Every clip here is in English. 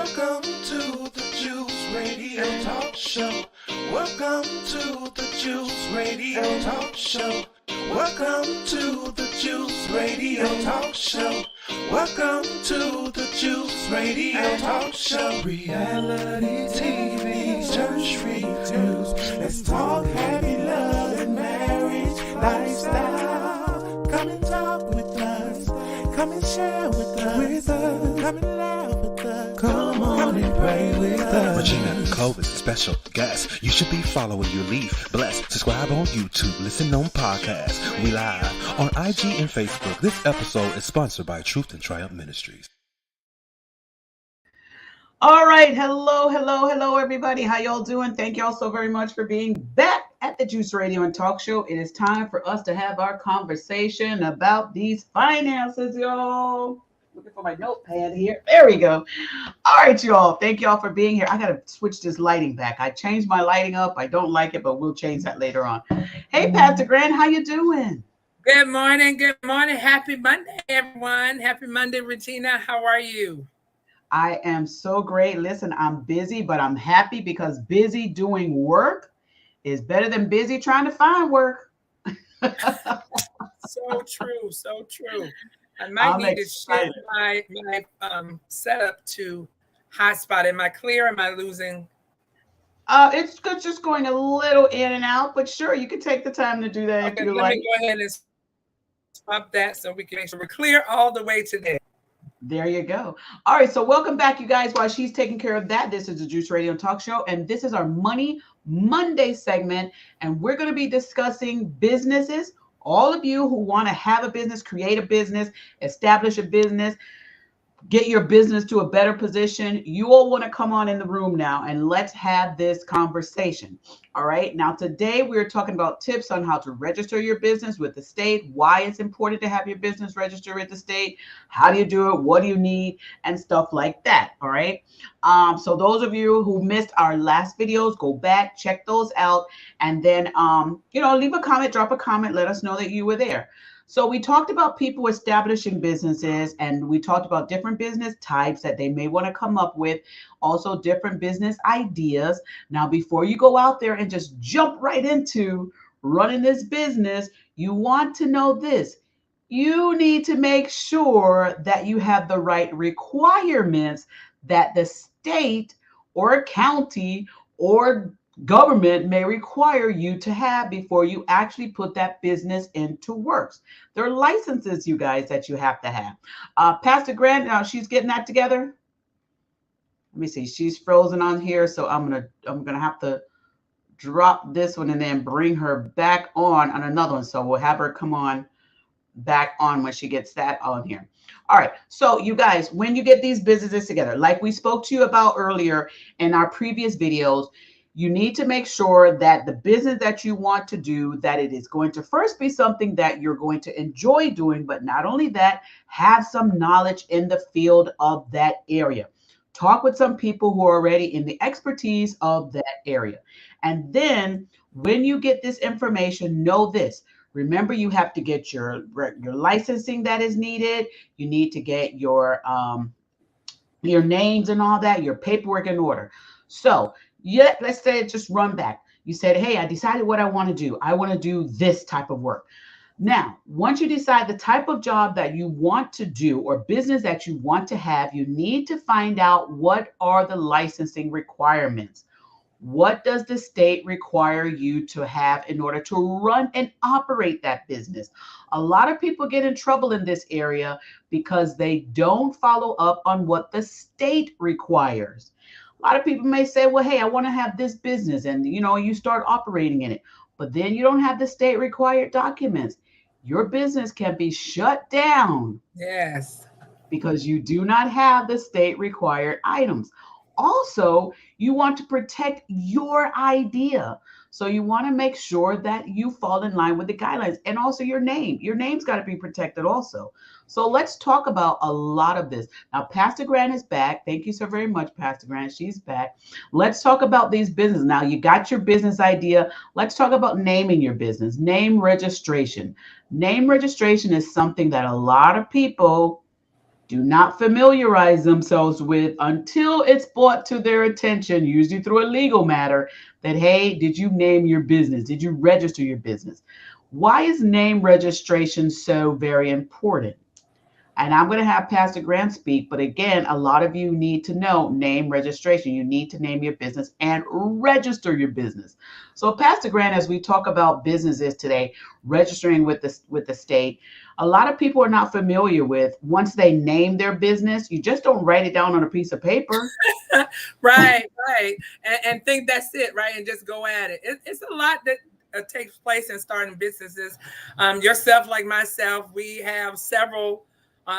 Welcome to the Juice Radio Talk Show. Welcome to the Juice Radio Talk Show. Welcome to the Juice Radio Talk Show. Welcome to the Juice Radio Talk Show. Reality TV, church reviews. Let's talk happy love and marriage lifestyle. Come and talk with us. Come and share with us. Come and laugh with us. Come on and pray with us. Regina and Clovis, special guests. You should be following your lead. Bless. Subscribe on YouTube. Listen on podcasts. We live on IG and Facebook. This episode is sponsored by Truth and Triumph Ministries. All right. Hello, everybody. How y'all doing? Thank y'all so very much for being back at the Juice Radio and Talk Show. It is time for us to have our conversation about these finances, y'all. Looking for my notepad here. There we go. All right, y'all. Thank y'all for being here. I got to switch this lighting back. I changed my lighting up. I don't like it, but we'll change that later on. Hey, Pastor Grant, how you doing? Good morning. Good morning. Happy Monday, everyone. Happy Monday, Regina. How are you? I am so great. Listen, I'm busy, but I'm happy because busy doing work is better than busy trying to find work. So true. So true. I might need to shift my setup to hotspot. Am I clear? Am I losing? It's just going a little in and out, but sure, you can take the time to do that if you like. Let me go ahead and swap that so we can make sure we're clear all the way today. There you go. All right, so welcome back, you guys. While she's taking care of that, this is the Juice Radio and Talk Show, and this is our Money Monday segment, and we're going to be discussing businesses. All of you who want to have a business, create a business, establish a business, get your business to a better position, you all want to come on in the room now and let's have this conversation. All right. Now, today we're talking about tips on how to register your business with the state, why it's important to have your business registered with the state, how do you do it, what do you need, and stuff like that. All right. So those of you who missed our last videos, go back, check those out, and then, leave a comment, drop a comment, let us know that you were there. So we talked about people establishing businesses, and we talked about different business types that they may want to come up with, also different business ideas. Now, before you go out there and just jump right into running this business, you want to know this. You need to make sure that you have the right requirements that the state or county or government may require you to have before you actually put that business into works. There are licenses, you guys, that you have to have. Pastor Grant, now she's getting that together. Let me see. She's frozen on here, so I'm gonna have to drop this one and then bring her back on another one. So we'll have her come on back on when she gets that on here. All right. So you guys, when you get these businesses together, like we spoke to you about earlier in our previous videos, you need to make sure that the business that you want to do, that it is going to first be something that you're going to enjoy doing, but not only that, have some knowledge in the field of that area. Talk with some people who are already in the expertise of that area. And then when you get this information, know this. Remember, you have to get your licensing that is needed. You need to get your names and all that, your paperwork in order. So let's say just run back. You said, hey, I decided what I want to do. I want to do this type of work. Now, once you decide the type of job that you want to do or business that you want to have, you need to find out what are the licensing requirements. What does the state require you to have in order to run and operate that business? A lot of people get in trouble in this area because they don't follow up on what the state requires. A lot of people may say, well, hey, I want to have this business, and you start operating in it, but then you don't have the state required documents. Your business can be shut down. Yes. Because you do not have the state required items. Also, you want to protect your idea. So you want to make sure that you fall in line with the guidelines, and also your name. Your name's got to be protected also. So let's talk about a lot of this. Now, Pastor Grant is back. Thank you so very much, Pastor Grant. She's back. Let's talk about these businesses. Now, you got your business idea. Let's talk about naming your business. Name registration. Name registration is something that a lot of people do not familiarize themselves with until it's brought to their attention, usually through a legal matter, that, hey, did you name your business? Did you register your business? Why is name registration so very important? And I'm going to have Pastor Grant speak, but again, a lot of you need to know name registration. You need to name your business and register your business. So, Pastor Grant, as we talk about businesses today, registering with the state, a lot of people are not familiar with, once they name their business, you just don't write it down on a piece of paper. Right. And think that's it, right? And just go at it. It's a lot that takes place in starting businesses. Yourself, like myself, we have several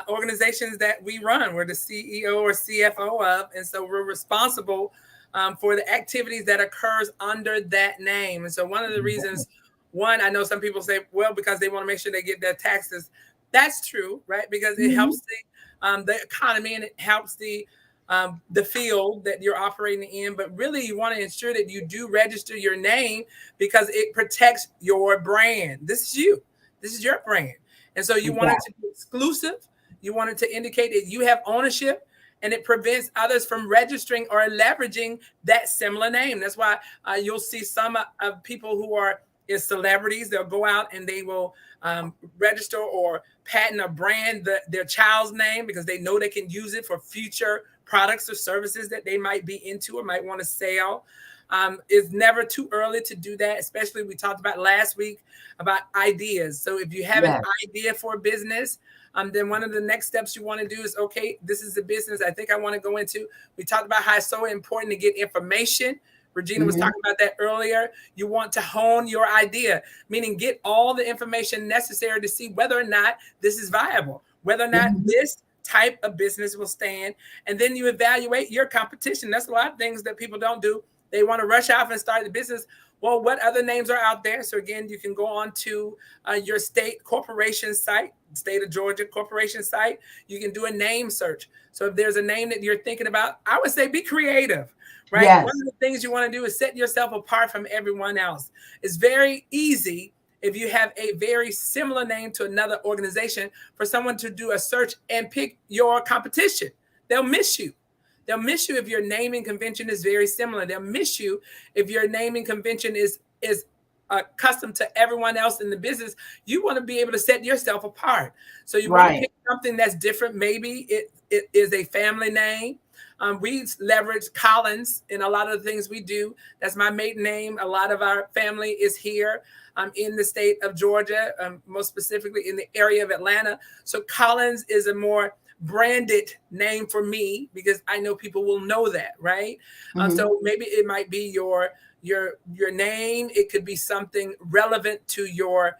organizations that we run. We're the CEO or CFO of, and so we're responsible for the activities that occurs under that name. And so one of the reasons, I know some people say, well, because they want to make sure they get their taxes. That's true, right? Because it helps the economy, and it helps the field that you're operating in. But really, you want to ensure that you do register your name, because it protects your brand. This is you. This is your brand. And so you want it to be exclusive. You want it to indicate that you have ownership, and it prevents others from registering or leveraging that similar name. That's why you'll see some of people who are celebrities. They'll go out and they will register or patent a brand, their child's name, because they know they can use it for future products or services that they might be into or might want to sell. It's never too early to do that, especially we talked about last week about ideas. So if you have an idea for a business, then one of the next steps you want to do is, okay, this is the business I think I want to go into. We talked about how it's so important to get information. Regina was talking about that earlier. You want to hone your idea, meaning get all the information necessary to see whether or not this is viable, whether or not this type of business will stand. And then you evaluate your competition. That's a lot of things that people don't do. They want to rush off and start the business. Well, what other names are out there? So again, you can go on to your state corporation site, state of Georgia corporation site. You can do a name search. So if there's a name that you're thinking about, I would say be creative, right? Yes. One of the things you want to do is set yourself apart from everyone else. It's very easy, if you have a very similar name to another organization, for someone to do a search and pick your competition. They'll miss you. They'll miss you if your naming convention is very similar. They'll miss you if your naming convention is accustomed to everyone else in the business. You want to be able to set yourself apart. So you want to pick something that's different. Maybe it is a family name. We leverage Collins in a lot of the things we do. That's my maiden name. A lot of our family is here in the state of Georgia, most specifically in the area of Atlanta. So Collins is a more branded name for me, because I know people will know that, right? So maybe it might be your name. It could be something relevant to your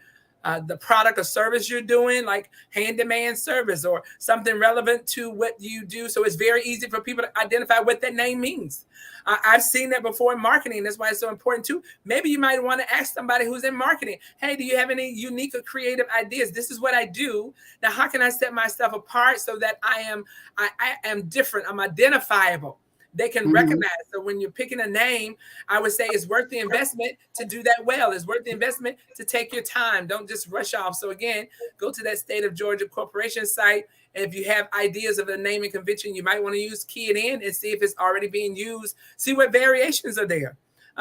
the product or service you're doing, like handyman service, or something relevant to what you do. So it's very easy for people to identify what that name means. I've seen that before in marketing. That's why it's so important too. Maybe you might want to ask somebody who's in marketing, hey, do you have any unique or creative ideas? This is what I do. Now, how can I set myself apart so that I am different? I'm identifiable. They can recognize. So when you're picking a name, I would say it's worth the investment to do that well. It's worth the investment to take your time. Don't just rush off. So again, go to that state of Georgia corporation site. And if you have ideas of a naming convention, you might want to key it in and see if it's already being used. See what variations are there.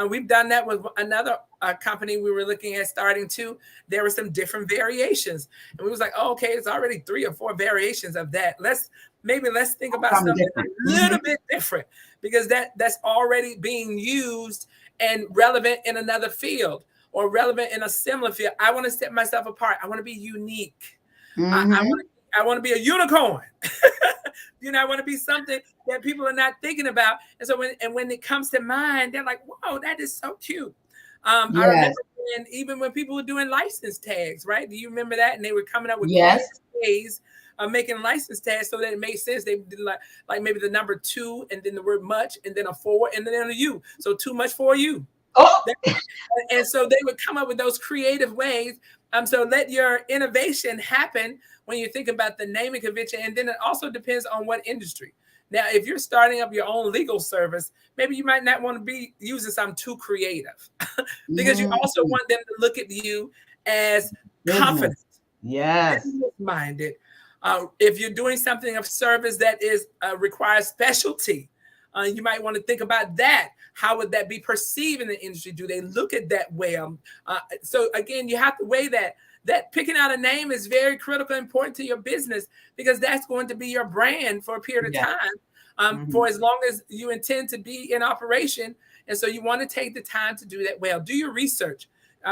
We've done that with another company we were looking at starting too. There were some different variations. And we was like, oh, okay, it's already 3 or 4 variations of that. Let's think about something a little bit different, because that's already being used and relevant in another field or relevant in a similar field. I want to set myself apart. I want to be unique. I want to be a unicorn. I want to be something that people are not thinking about. And so when it comes to mind, they're like, whoa, that is so cute. I remember even when people were doing license tags, right? Do you remember that? And they were coming up with ways of making license tags so that it made sense. They did like maybe the number 2 and then the word much and then a 4 and then a U. So too much for you. Oh. And so they would come up with those creative ways. So let your innovation happen when you think about the naming convention. And then it also depends on what industry. Now, if you're starting up your own legal service, maybe you might not want to be using something too creative because you also want them to look at you as confident, minded, If you're doing something of service that is requires specialty, you might want to think about that. How would that be perceived in the industry? Do they look at that well? So again, you have to weigh that. That picking out a name is very critical and important to your business, because that's going to be your brand for a period of time, for as long as you intend to be in operation. And so you want to take the time to do that well. Do your research.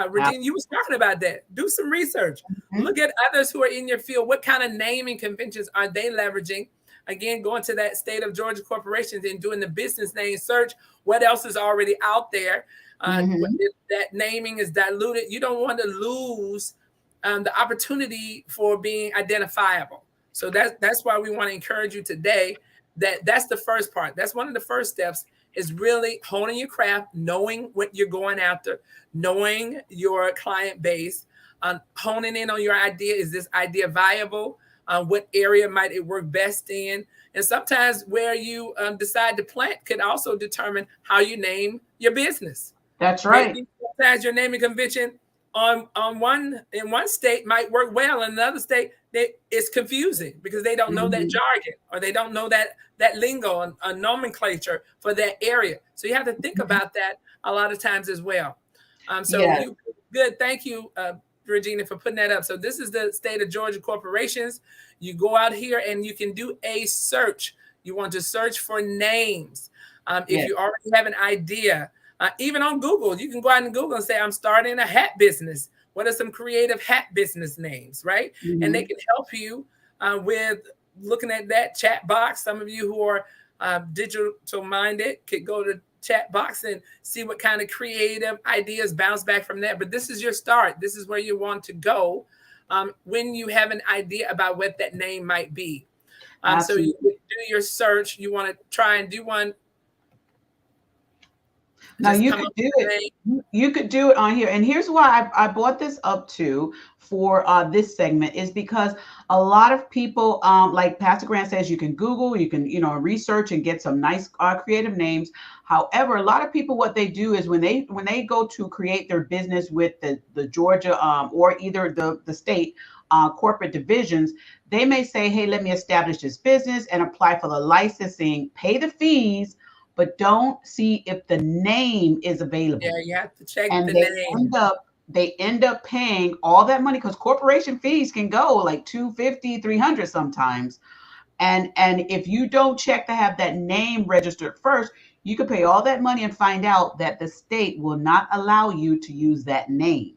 Regina, you was talking about that. Do some research. Look at others who are in your field. What kind of naming conventions are they leveraging? Again, going to that state of Georgia corporations and doing the business name search. What else is already out there? If that naming is diluted, you don't want to lose the opportunity for being identifiable. So that's why we want to encourage you today. That's the first part. That's one of the first steps, is really honing your craft, knowing what you're going after, knowing your client base, honing in on your idea. Is this idea viable? What area might it work best in? And sometimes where you decide to plant could also determine how you name your business. That's right. Maybe sometimes your naming convention in one state might work well. In another state, it's confusing because they don't know that jargon, or they don't know that lingo and nomenclature for that area. So you have to think about that a lot of times as well. Good. Thank you, Regina, for putting that up. So this is the state of Georgia corporations. You go out here and you can do a search. You want to search for names. If you already have an idea, even on Google, you can go out and Google and say, I'm starting a hat business. What are some creative hat business names, right? And they can help you with looking at that chat box. Some of you who are digital minded could go to chat box and see what kind of creative ideas bounce back from that. But this is your start. This is where you want to go when you have an idea about what that name might be. So you do your search. You want to try and do one. Now you could do it. You could do it on here. And here's why I brought this up too for this segment, is because a lot of people, like Pastor Grant says, you can Google, you can, research and get some nice creative names. However, a lot of people, what they do is when they go to create their business with the Georgia or either the state corporate divisions, they may say, hey, let me establish this business and apply for the licensing, pay the fees, but don't see if the name is available. Yeah, you have to check and the name. They end up paying all that money, because corporation fees can go like $250, $300 sometimes. And if you don't check to have that name registered first, you could pay all that money and find out that the state will not allow you to use that name.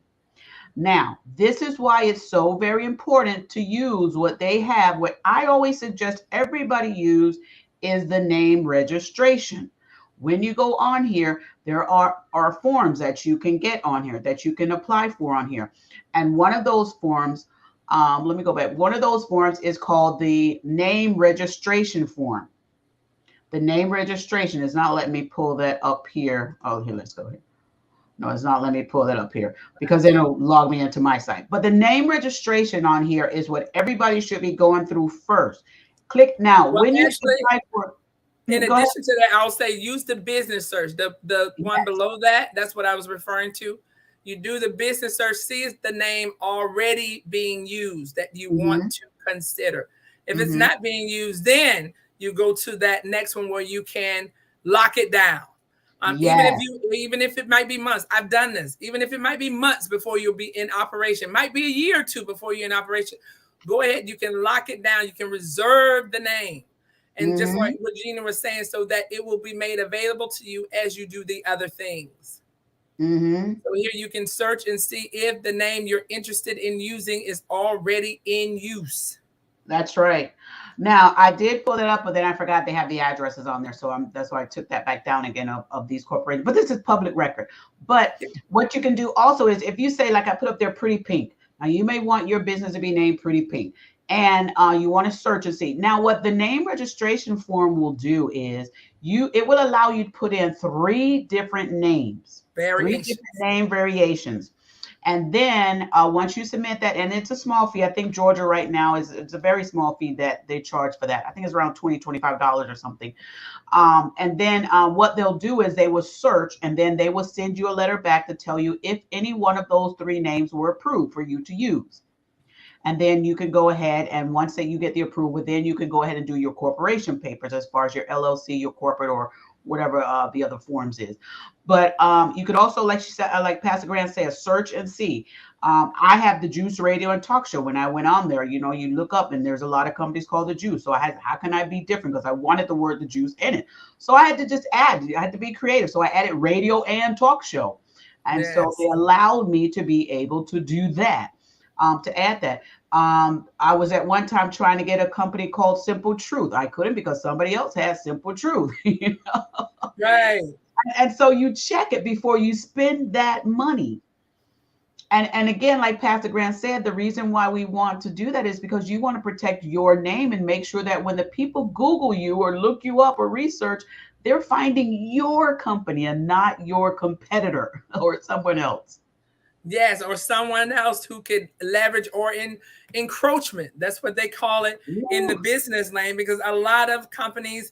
Now, this is why it's so very important to use what they have. What I always suggest everybody use is the name registration. When you go on here, there are forms that you can get on here, that you can apply for on here. And one of those forms, let me go back. One of those forms is called the name registration form. The name registration is not letting me pull that up here. Oh, here, let's go here. No, it's not letting me pull that up here because it'll log me into my site. But the name registration on here is what everybody should be going through first. Click now. Well, when you actually, apply for, in addition to that, I'll say use the business search. The one below that, that's what I was referring to. You do the business search, see if the name already being used that you want to consider. If it's not being used, then you go to that next one where you can lock it down. Even if it might be months, I've done this. Even if it might be months before you'll be in operation, might be a year or two before you're in operation. Go ahead, you can lock it down. You can reserve the name. And just like what Gina was saying, so that it will be made available to you as you do the other things. So here you can search and see if the name you're interested in using is already in use. That's right. Now, I did pull it up, but then I forgot they have the addresses on there. So that's why I took that back down again of these corporations. But this is public record. But what you can do also is if you say, like I put up there, Pretty Pink. Now, you may want your business to be named Pretty Pink. And you want to search and see. Now, what the name registration form will do is it will allow you to put in 3 different names. Three different name variations. And then once you submit that, and it's a small fee, I think Georgia right now it's a very small fee that they charge for that. I think it's around $20, $25 or something. And then what they'll do is they will search, and then they will send you a letter back to tell you if any one of those 3 names were approved for you to use. And then you can go ahead, and once that you get the approval, then you can go ahead and do your corporation papers as far as your LLC, your corporate, or whatever the other forms is. But you could also, like she said, like Pastor Grant said, search and see. I have the Juice Radio and Talk Show. When I went on there, you know, you look up and there's a lot of companies called the Juice. So I had, how can I be different? Because I wanted the word the Juice in it. So I had to just add, I had to be creative. So I added radio and talk show. And so they allowed me to be able to do that, to add that. I was at one time trying to get a company called Simple Truth. I couldn't because somebody else has Simple Truth. You know? Right. And so you check it before you spend that money. And again, like Pastor Grant said, the reason why we want to do that is because you want to protect your name and make sure that when the people Google you or look you up or research, they're finding your company and not your competitor or someone else. Yes, or someone else who could leverage or encroachment. That's what they call it in the business lane, because a lot of companies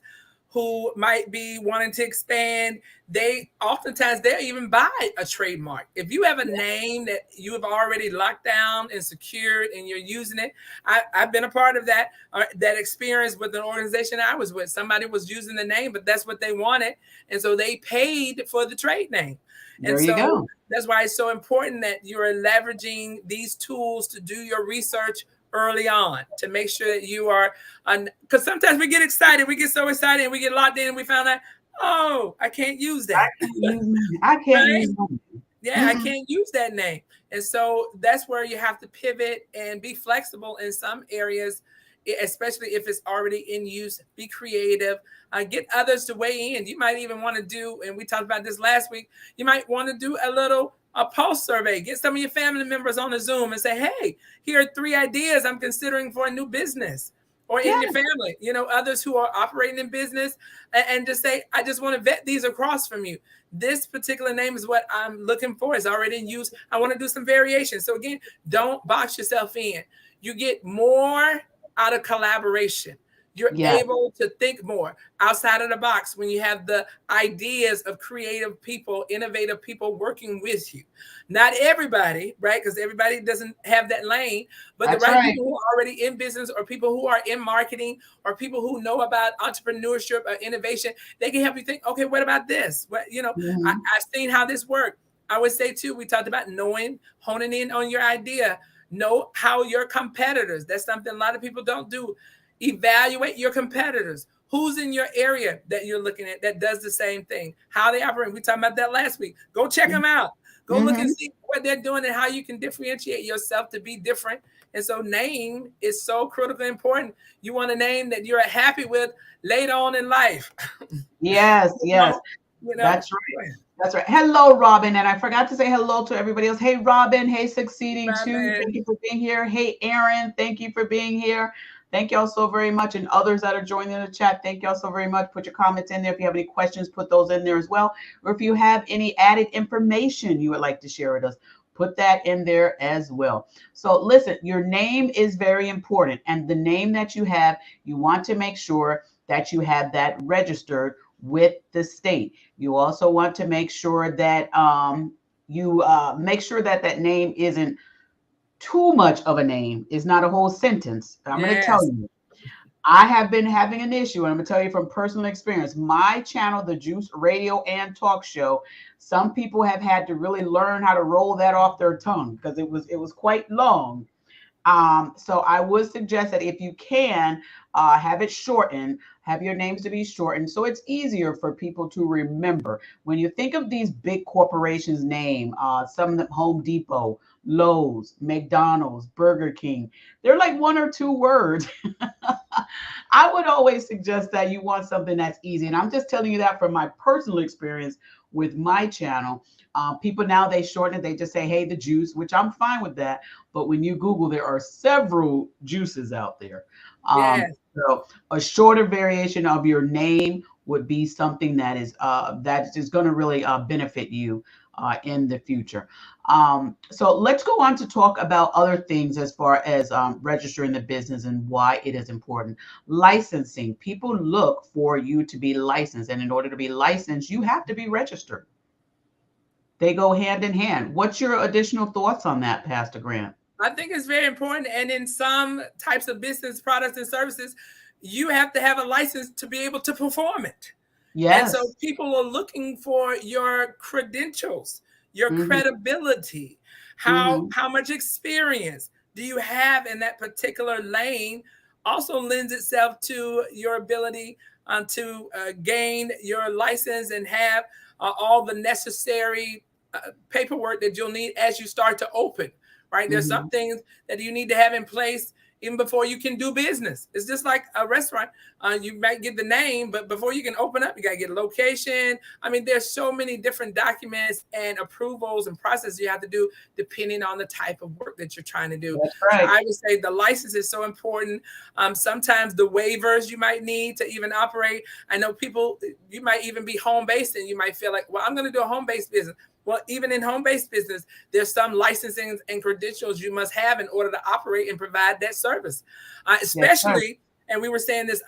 who might be wanting to expand, they oftentimes they'll even buy a trademark. If you have a name that you have already locked down and secured and you're using it, I've been a part of that experience with an organization I was with. Somebody was using the name, but that's what they wanted. And so they paid for the trade name. And so that's why it's so important that you're leveraging these tools to do your research early on, to make sure that you are, because sometimes we get excited, we get so excited and we get locked in and we found out, oh, I can't use that. I can't use that. Yeah, I can't use that name. And so that's where you have to pivot and be flexible in some areas, especially if it's already in use. Be creative, get others to weigh in. You might even want to do, and we talked about this last week, you might want to do a pulse survey. Get some of your family members on a Zoom and say, hey, here are 3 ideas I'm considering for a new business, or in your family, you know, others who are operating in business, and just say, I just want to vet these across from you. This particular name is what I'm looking for. It's already in use. I want to do some variations. So again, don't box yourself in. You get more out of collaboration. You're able to think more outside of the box when you have the ideas of creative people, innovative people working with you. Not everybody, right? Because everybody doesn't have that lane, but the right people who are already in business, or people who are in marketing, or people who know about entrepreneurship or innovation, they can help you think, okay, what about this? What, you know, I've seen how this worked. I would say too, we talked about honing in on your idea. Know how your competitors, that's something a lot of people don't do. Evaluate your competitors. Who's in your area that you're looking at that does the same thing? How they operate. We talked about that last week. Go check them out. Go look and see what they're doing and how you can differentiate yourself to be different. And so name is so critically important. You want a name that you're happy with later on in life. Yes. You know, that's right. That's right. Hello, Robin. And I forgot to say hello to everybody else. Hey, Robin. Hey, Succeeding too. Thank you for being here. Hey, Aaron. Thank you for being here. Thank y'all so very much. And others that are joining in the chat, thank y'all so very much. Put your comments in there. If you have any questions, put those in there as well. Or if you have any added information you would like to share with us, put that in there as well. So listen, your name is very important. And the name that you have, you want to make sure that you have that registered with the state. You also want to make sure that that name isn't too much of a name, is not a whole sentence. I'm going to tell you, I have been having an issue, and I'm going to tell you from personal experience. My channel, the Juice Radio and Talk Show, some people have had to really learn how to roll that off their tongue because it was quite long. So I would suggest that if you can have it shortened, have your names to be shortened, so it's easier for people to remember. When you think of these big corporations' name, some of them, Home Depot, Lowe's, McDonald's, Burger King, they're like 1 or 2 words. I would always suggest that you want something that's easy. And I'm just telling you that from my personal experience with my channel. People now, they shorten it. They just say, hey, the juice, which I'm fine with that. But when you Google, there are several juices out there. So a shorter variation of your name would be something that is going to really benefit you in the future. So let's go on to talk about other things as far as registering the business and why it is important. Licensing. People look for you to be licensed. And in order to be licensed, you have to be registered. They go hand in hand. What's your additional thoughts on that, Pastor Grant? I think it's very important. And in some types of business products and services, you have to have a license to be able to perform it. And Yes. so people are looking for your credentials, your credibility, how much experience do you have in that particular lane also lends itself to your ability to gain your license and have all the necessary paperwork that you'll need as you start to open, right? There's some things that you need to have in place even before you can do business. It's just like a restaurant. You might get the name, but before you can open up, you got to get a location. I mean, there's so many different documents and approvals and processes you have to do depending on the type of work that you're trying to do. That's right. So I would say the license is so important. Sometimes the waivers you might need to even operate. I know people, you might even be home-based and you might feel like, well, I'm going to do a home-based business. Well, even in home-based business, there's some licensing and credentials you must have in order to operate and provide that service, especially, and we were saying this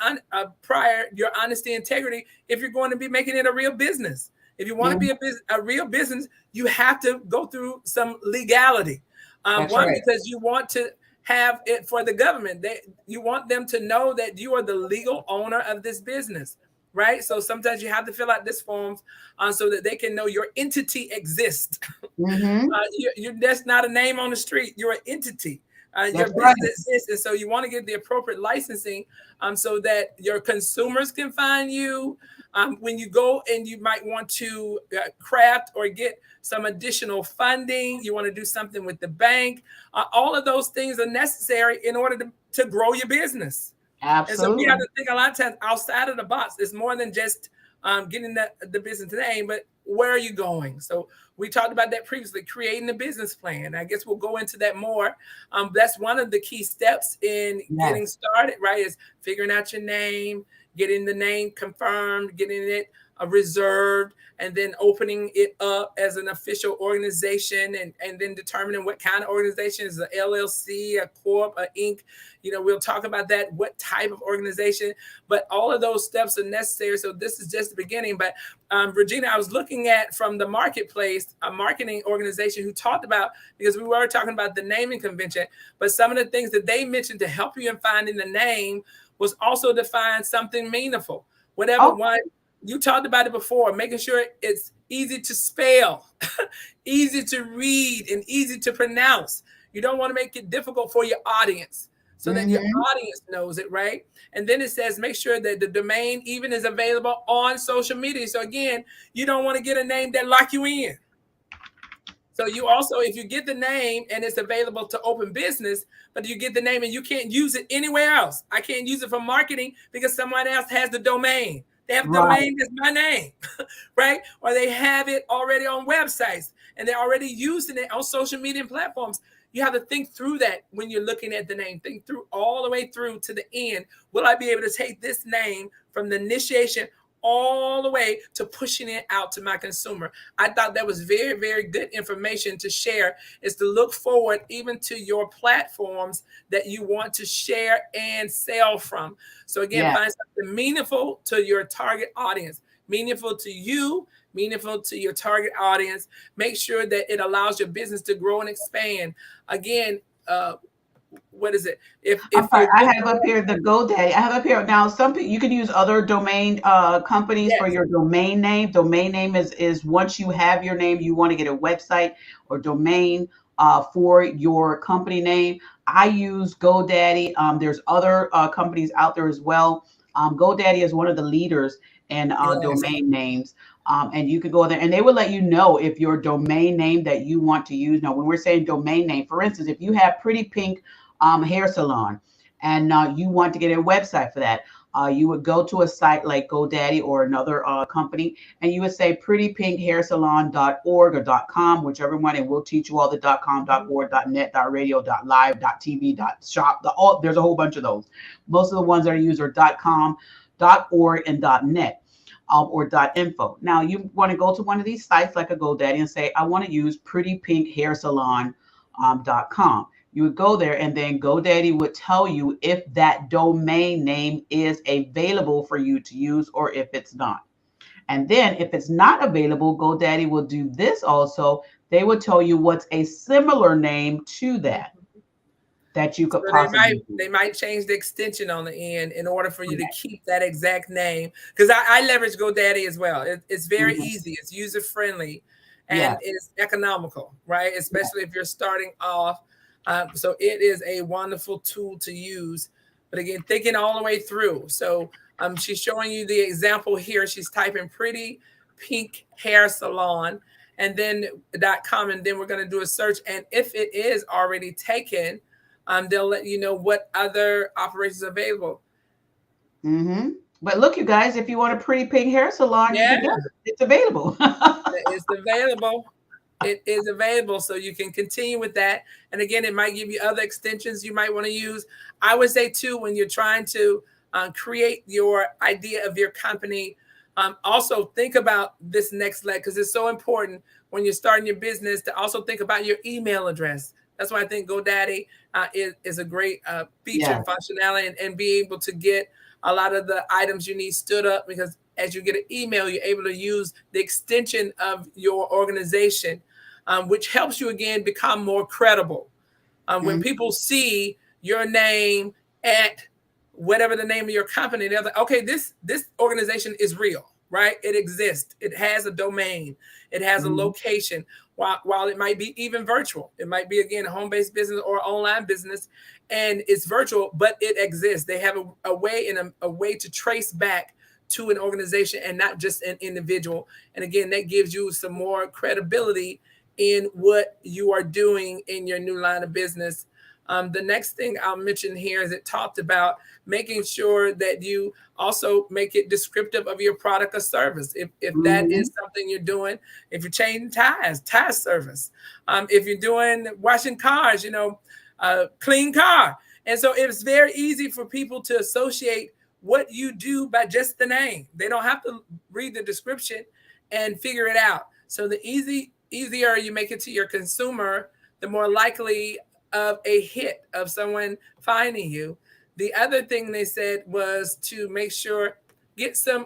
prior, your honesty, integrity, if you're going to be making it a real business. If you want to be a real business, you have to go through some legality. Because you want to have it for the government. You want them to know that you are the legal owner of this business. Right. So sometimes you have to fill out this forms so that they can know your entity exists. You're that's not a name on the street. You're an entity. Your business exists. And so you want to get the appropriate licensing so that your consumers can find you. When you go and you might want to craft or get some additional funding, you want to do something with the bank. All of those things are necessary in order to grow your business. Absolutely. And so we have to think a lot of times outside of the box. It's more than just getting the business name, but where are you going? So we talked about that previously, creating a business plan. I guess we'll go into that more. That's one of the key steps in getting started, right? Is figuring out your name, getting the name confirmed, getting it reserved, and then opening it up as an official organization and then determining what kind of organization is an LLC, a corp, a Inc. We'll talk about that, what type of organization, but all of those steps are necessary. So this is just the beginning. But Regina, I was looking at from the marketplace, a marketing organization who talked about, because we were talking about the naming convention, but some of the things that they mentioned to help you in finding the name was also to find something meaningful. Whatever one, you talked about it before, making sure it's easy to spell, easy to read, and easy to pronounce. You don't want to make it difficult for your audience so that your audience knows it, right? And then it says, make sure that the domain even is available on social media. So again, you don't want to get a name that lock you in. So you also, if you get the name and it's available to open business, but you get the name and you can't use it anywhere else. I can't use it for marketing because someone else has the domain. They have the domain that's my name, right? Or they have it already on websites and they're already using it on social media platforms. You have to think through that when you're looking at the name. Think through all the way through to the end. Will I be able to take this name from the initiation all the way to pushing it out to my consumer? I thought that was very, very good information to share, is to look forward even to your platforms that you want to share and sell from. So again, find something meaningful to your target audience, meaningful to you, meaningful to your target audience. Make sure that it allows your business to grow and expand. Again, what is it? I have up here the GoDaddy. I have up here now. You can use other domain companies for your domain name. Domain name is once you have your name, you want to get a website or domain for your company name. I use GoDaddy. There's other companies out there as well. GoDaddy is one of the leaders in domain names. And you could go there and they will let you know if your domain name that you want to use. Now, when we're saying domain name, for instance, if you have Pretty Pink hair salon and you want to get a website for that, you would go to a site like GoDaddy or another company, and you would say prettypinkhairsalon.org or .com, whichever one, and we'll teach you all the .com, .org, .net, .radio, .live, .tv, .shop. There's a whole bunch of those. Most of the ones that are used are .com, .org, and .net. Or .info. Now you want to go to one of these sites like a GoDaddy and say, I want to use prettypinkhairsalon.com. You would go there and then GoDaddy would tell you if that domain name is available for you to use or if it's not. And then if it's not available, GoDaddy will do this also. They will tell you what's a similar name to that. that you could So possibly do. they might change the extension on the end in order for you to keep that exact name. Because I leverage GoDaddy as well. It's very easy. It's user friendly, and it's economical, right? Especially if you're starting off. So it is a wonderful tool to use. But again, thinking all the way through. So she's showing you the example here. She's typing pretty pink hair salon and then .com, and then we're going to do a search. And if it is already taken, they'll let you know what other operations are available. But look, you guys, if you want a pretty pink hair salon, you can get it. It's available. It's available. It is available, so you can continue with that. And again, it might give you other extensions you might want to use. I would say too, when you're trying to create your idea of your company, also think about this next leg, because it's so important when you're starting your business to also think about your email address. That's why I think GoDaddy is a great feature and functionality, and be able to get a lot of the items you need stood up, because as you get an email, you're able to use the extension of your organization, which helps you, again, become more credible. When people see your name at whatever the name of your company, they're like, okay, this organization is real, right? It exists. It has a domain. It has a location. While it might be even virtual, it might be, again, a home-based business or online business, and it's virtual, but it exists. They have a way and a way to trace back to an organization and not just an individual. And again, that gives you some more credibility in what you are doing in your new line of business. The next thing I'll mention here is it talked about making sure that you also make it descriptive of your product or service. If that is something you're doing, if you're changing tires, tire service. If you're doing washing cars, clean car. And so it's very easy for people to associate what you do by just the name. They don't have to read the description and figure it out. So the easier you make it to your consumer, the more likely of a hit of someone finding you. The other thing they said was to make sure, get some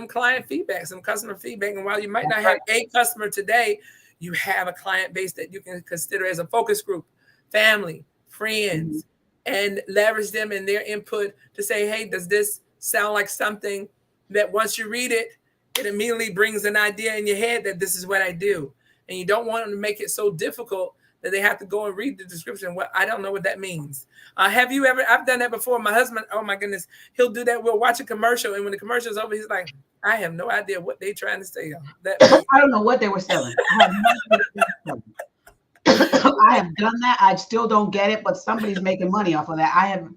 client feedback, some customer feedback. And while you might not have a customer today, you have a client base that you can consider as a focus group, family, friends, and leverage them and their input to say, hey, does this sound like something that once you read it, it immediately brings an idea in your head that this is what I do. And you don't want them to make it so difficult that they have to go and read the description. Well, I don't know what that means. Have you ever? I've done that before. My husband, oh my goodness, he'll do that. We'll watch a commercial, and when the commercial is over, he's like, I have no idea what they're trying to say. I don't know what they were selling. I have done that. I still don't get it, but somebody's making money off of that. I have.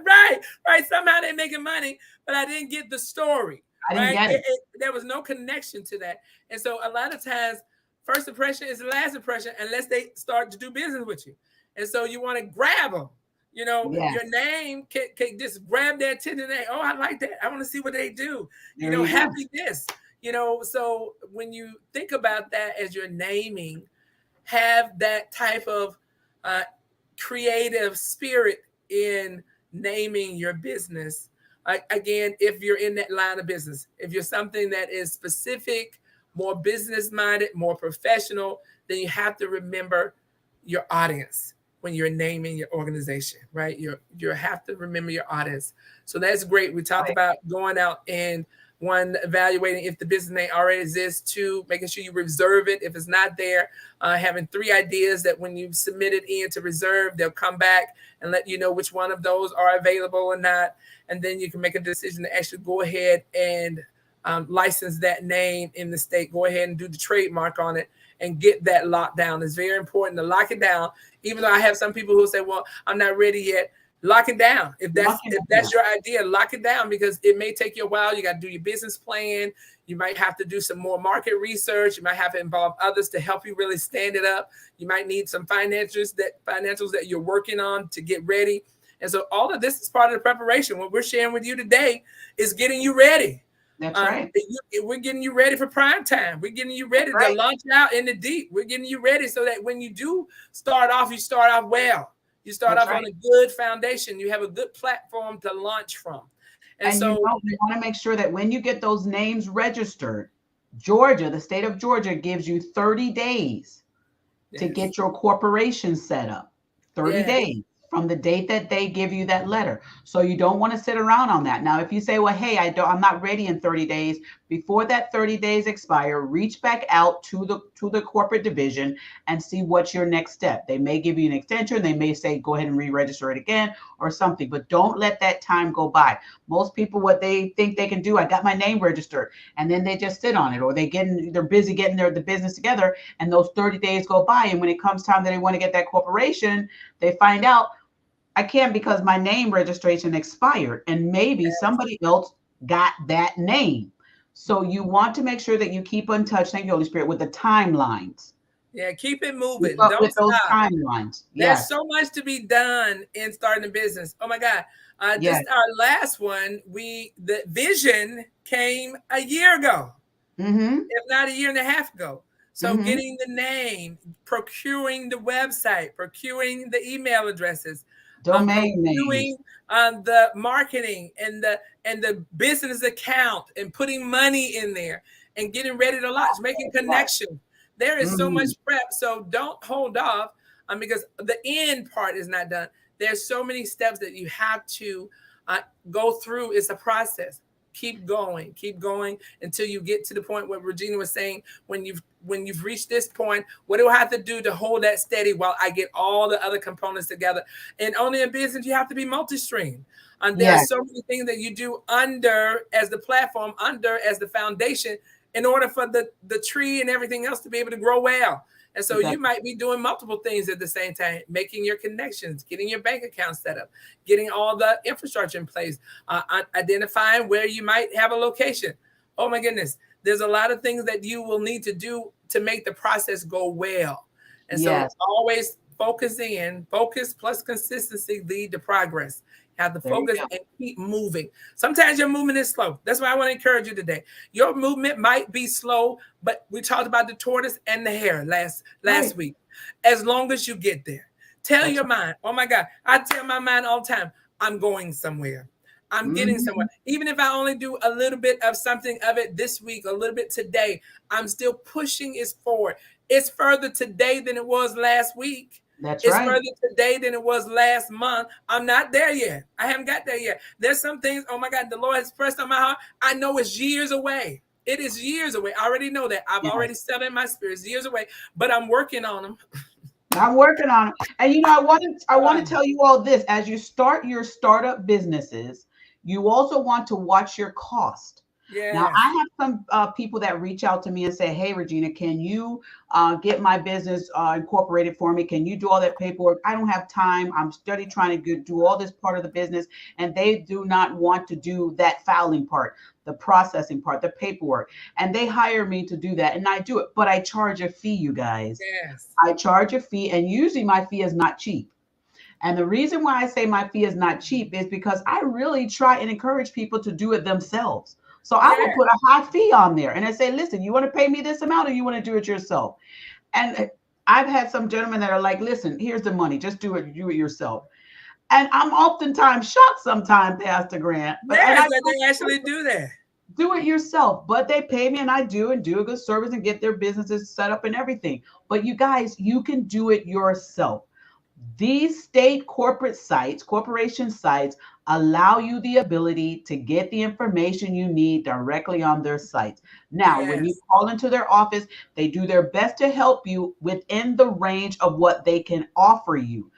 right. Somehow they're making money, but I didn't get the story. I didn't get it. There was no connection to that. And so a lot of times, first impression is the last impression unless they start to do business with you. And so you want to grab them. Your name can just grab their attention. Oh, I like that. I want to see what they do. Happy this. So when you think about that as you're naming, have that type of creative spirit in naming your business. Again, if you're in that line of business, if you're something that is specific, more business-minded, more professional, then you have to remember your audience when you're naming your organization, right? You have to remember your audience. So that's great. We talked about going out and one, evaluating if the business name already exists. Two, making sure you reserve it if it's not there. Having 3 ideas that when you submit it in to reserve, they'll come back and let you know which one of those are available or not. And then you can make a decision to actually go ahead and license that name in the state. Go ahead and do the trademark on it and get that locked down. It's very important to lock it down. Even though I have some people who say, well, I'm not ready yet. Lock it down. If that's your idea, lock it down, because it may take you a while. You got to do your business plan. You might have to do some more market research. You might have to involve others to help you really stand it up. You might need some financials that you're working on to get ready. And so all of this is part of the preparation. What we're sharing with you today is getting you ready. That's right. We're getting you ready for prime time. We're getting you ready to launch out in the deep. We're getting you ready so that when you do start off, you start off well. You start off on a good foundation. You have a good platform to launch from. And so you want to make sure that when you get those names registered, the state of Georgia gives you 30 days to get your corporation set up. 30 days. from the date that they give you that letter. So you don't want to sit around on that. Now, if you say, well, hey, I'm not ready in 30 days, before that 30 days expire, reach back out to the corporate division and see what's your next step. They may give you an extension. They may say, go ahead and re-register it again or something, but don't let that time go by. Most people, what they think they can do, I got my name registered, and then they just sit on it, or they're busy getting the business together, and those 30 days go by. And when it comes time that they want to get that corporation, they find out, I can't because my name registration expired, and maybe somebody else got that name. So you want to make sure that you keep in touch, thank you, Holy Spirit, with the timelines. Yeah, keep it moving. Don't With those stop. Timelines. There's so much to be done in starting a business. Oh my God. Just our last one, the vision came a year ago, if not a year and a half ago. So getting the name, procuring the website, procuring the email addresses, domain names, the marketing and the business account, and putting money in there and getting ready to launch, making connections. There is so much prep. So don't hold off because the end part is not done. There's so many steps that you have to go through. It's a process. Keep going until you get to the point where Regina was saying, when you've reached this point, what do I have to do to hold that steady while I get all the other components together? And only in business, you have to be multi-stream. And there are so many things that you do under as the platform, under as the foundation, in order for the tree and everything else to be able to grow well. And so you might be doing multiple things at the same time, making your connections, getting your bank account set up, getting all the infrastructure in place, identifying where you might have a location. Oh my goodness. There's a lot of things that you will need to do to make the process go well. And so always focus plus consistency lead to progress. Have to focus and keep moving. Sometimes your movement is slow. That's why I want to encourage you today. Your movement might be slow, but we talked about the tortoise and the hare last week. As long as you get there, tell your mind, oh my God, I tell my mind all the time, I'm going somewhere. I'm getting somewhere. Even if I only do a little bit of something of it this week, a little bit today, I'm still pushing it forward. It's further today than it was last week. It's further today than it was last month. I'm not there yet. I haven't got there yet. There's some things, oh my God, the Lord has pressed on my heart. I know it's years away. It is years away. I already know that. I've already set in my spirit. It's years away, but I'm working on them. I'm working on it. And I want to tell you all this. As you start your startup businesses, you also want to watch your cost. Yes. Now, I have some people that reach out to me and say, hey, Regina, can you get my business incorporated for me? Can you do all that paperwork? I don't have time. I'm studying trying to do all this part of the business. And they do not want to do that filing part, the processing part, the paperwork. And they hire me to do that. And I do it. But I charge a fee, you guys. Yes. I charge a fee. And usually my fee is not cheap. And the reason why I say my fee is not cheap is because I really try and encourage people to do it themselves. So I will put a high fee on there and I say, listen, you want to pay me this amount or you want to do it yourself? And I've had some gentlemen that are like, listen, here's the money, just do it yourself. And I'm oftentimes shocked sometimes, Pastor Grant. But they actually do that. Do it yourself, but they pay me and I do a good service and get their businesses set up and everything. But you guys, you can do it yourself. These state corporation sites allow you the ability to get the information you need directly on their sites. Now, when you call into their office, they do their best to help you within the range of what they can offer you.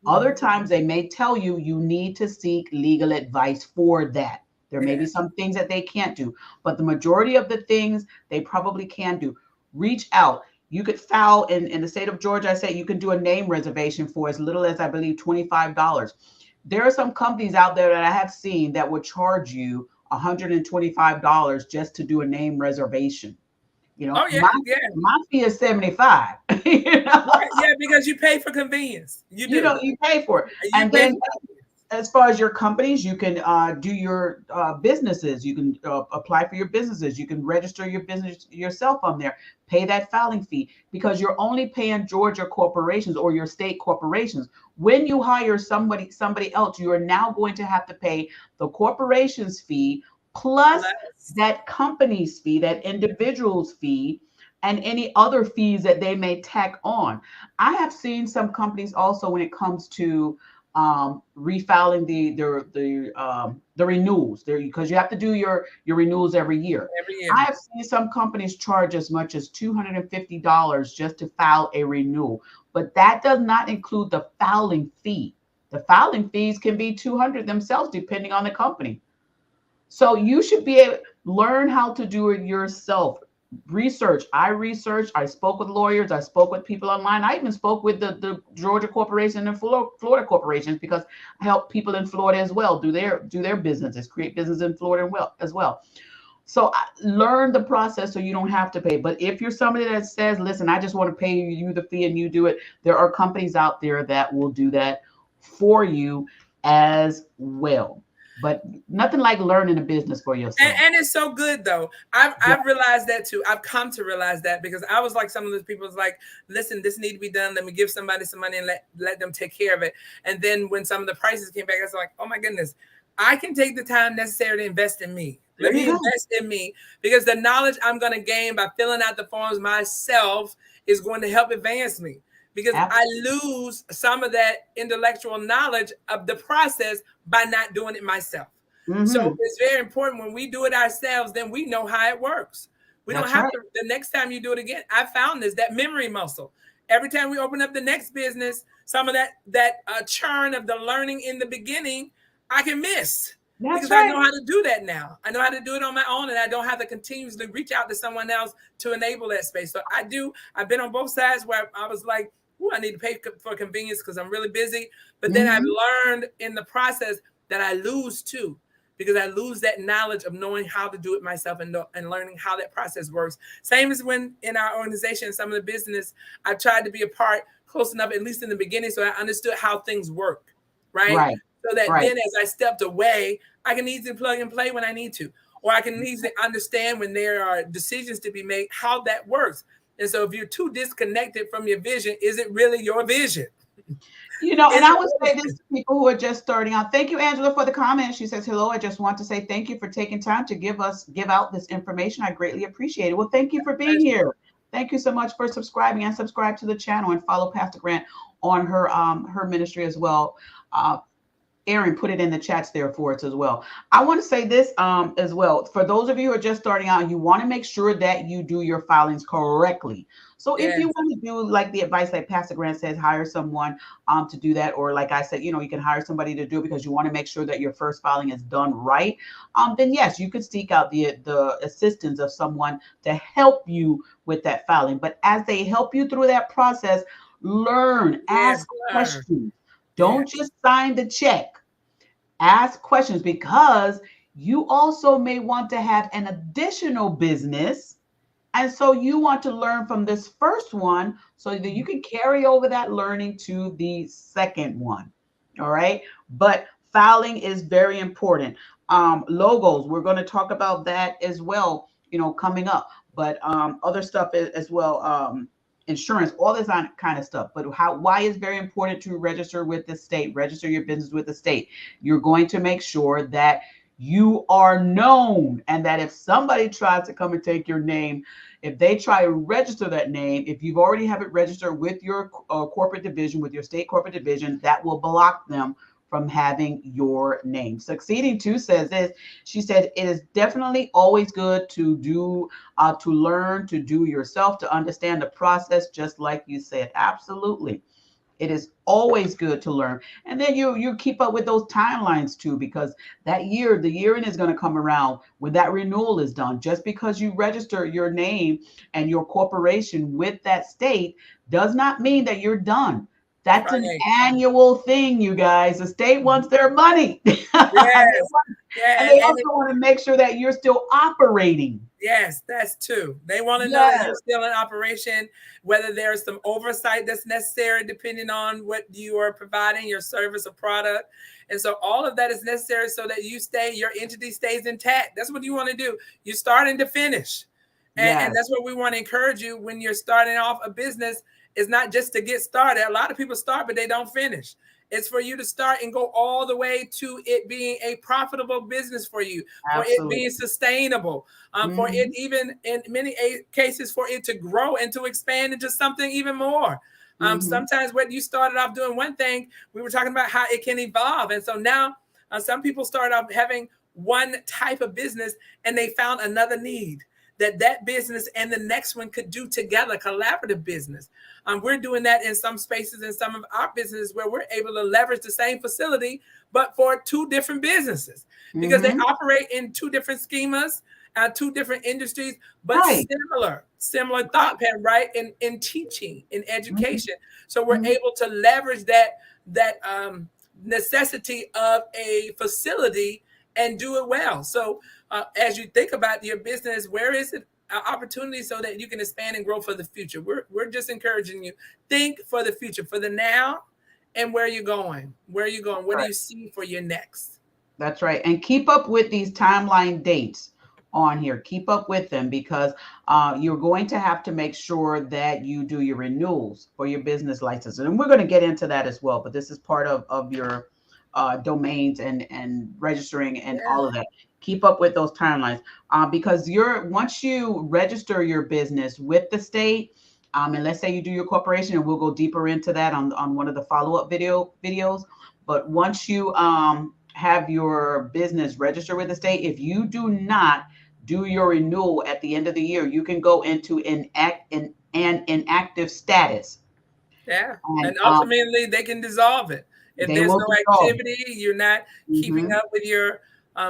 Other times they may tell you you need to seek legal advice for that. There may be some things that they can't do, but the majority of the things they probably can do. Reach out. You could file in the state of Georgia. I say you can do a name reservation for as little as I believe $25. There are some companies out there that I have seen that would charge you $125 just to do a name reservation. My fee is $75. Yeah, because you pay for convenience. You pay for it. And then as far as your companies, you can do your businesses. You can apply for your businesses. You can register your business yourself on there. Pay that filing fee because you're only paying Georgia corporations or your state corporations. When you hire somebody else, you are now going to have to pay the corporation's fee plus that company's fee, that individual's fee, and any other fees that they may tack on. I have seen some companies also when it comes to refiling the renewals there, because you have to do your renewals every year. Every year. I have seen some companies charge as much as $250 just to file a renewal, but that does not include the filing fee. The filing fees can be $200 themselves, depending on the company. So you should be able to learn how to do it yourself. Research. I spoke with lawyers. I spoke with people online. I even spoke with the Georgia corporation and Florida corporations, because I help people in Florida as well do their businesses, create business in Florida as well. So learn the process so you don't have to pay. But if you're somebody that says, listen, I just want to pay you the fee and you do it, there are companies out there that will do that for you as well. But nothing like learning a business for yourself. And it's so good though. I've realized that too. I've come to realize that, because I was like some of those people was like, listen, this need to be done. Let me give somebody some money and let them take care of it. And then when some of the prices came back, I was like, oh my goodness, I can take the time necessary to invest in me. Let me invest in me, because the knowledge I'm going to gain by filling out the forms myself is going to help advance me. Because I lose some of that intellectual knowledge of the process by not doing it myself. Mm-hmm. So it's very important when we do it ourselves, then we know how it works. We don't have to, the next time you do it again. I found that memory muscle. Every time we open up the next business, some of that churn of the learning in the beginning, I can miss. Because I know how to do that now. I know how to do it on my own, and I don't have to continuously reach out to someone else to enable that space. So I've been on both sides where I was like, I need to pay for convenience because I'm really busy. But then I've learned in the process that I lose too, because I lose that knowledge of knowing how to do it myself and learning how that process works. Same as when in our organization, some of the business, I tried to be a part close enough, at least in the beginning, so I understood how things work, right? So that then as I stepped away, I can easily plug and play when I need to, or I can easily understand when there are decisions to be made, how that works. And so if you're too disconnected from your vision, is it really your vision? And I would say this to people who are just starting out. Thank you, Angela, for the comment. She says, hello, I just want to say thank you for taking time to give out this information. I greatly appreciate it. Well, thank you for being here. Thank you so much for subscribing, and subscribe to the channel and follow Pastor Grant on her ministry as well. Aaron put it in the chats there for us as well. I want to say this as well. For those of you who are just starting out, you want to make sure that you do your filings correctly. So if you want to do like the advice like Pastor Grant says, hire someone to do that. Or like I said, you can hire somebody to do it because you want to make sure that your first filing is done right. Then yes, you could seek out the assistance of someone to help you with that filing. But as they help you through that process, learn, ask questions. Don't just sign the check. Ask questions, because you also may want to have an additional business. And so you want to learn from this first one so that you can carry over that learning to the second one. All right. But filing is very important. Logos, we're going to talk about that as well, coming up. But other stuff as well. Insurance, all this kind of stuff. But why is very important to register with the state, register your business with the state. You're going to make sure that you are known, and that if somebody tries to come and take your name, if they try to register that name, if you've already have it registered with your corporate division, with your state corporate division, that will block them from having your name. Succeeding too says this. She said, it is definitely always good to learn to do yourself, to understand the process, just like you said. Absolutely. It is always good to learn. And then you keep up with those timelines too, because the year end is going to come around when that renewal is done. Just because you register your name and your corporation with that state does not mean that you're done. That's an annual thing, you guys. The state wants their money. Yes. And they also want to make sure that you're still operating. Yes, that's true. They want to know that you're still in operation, whether there's some oversight that's necessary, depending on what you are providing, your service or product. And so all of that is necessary so that your entity stays intact. That's what you want to do. You're starting to finish. And that's what we want to encourage you when you're starting off a business. It's not just to get started. A lot of people start, but they don't finish. It's for you to start and go all the way to it being a profitable business for you, for it being sustainable, for it even in many cases for it to grow and to expand into something even more. Sometimes what you started off doing one thing, we were talking about how it can evolve. And so now some people start off having one type of business and they found another need that business and the next one could do together, collaborative business. We're doing that in some spaces in some of our businesses where we're able to leverage the same facility, but for two different businesses because they operate in two different schemas, two different industries, but similar thought pattern, right? In teaching, in education. So we're able to leverage that necessity of a facility and do it well. So as you think about your business, where is it opportunity so that you can expand and grow for the future? We're just encouraging you, think for the future, for the now, and where you're going. What do you see for your next? That's right. And keep up with these timeline dates on here. Keep up with them because you're going to have to make sure that you do your renewals for your business license. And we're going to get into that as well. But this is part of your domains and registering and all of that. Keep up with those timelines because once you register your business with the state, and let's say you do your corporation, and we'll go deeper into that on one of the follow-up videos. But once you have your business registered with the state, if you do not do your renewal at the end of the year, you can go into an inactive status. Yeah, and ultimately they can dissolve it. If there's no activity, you're not keeping up with your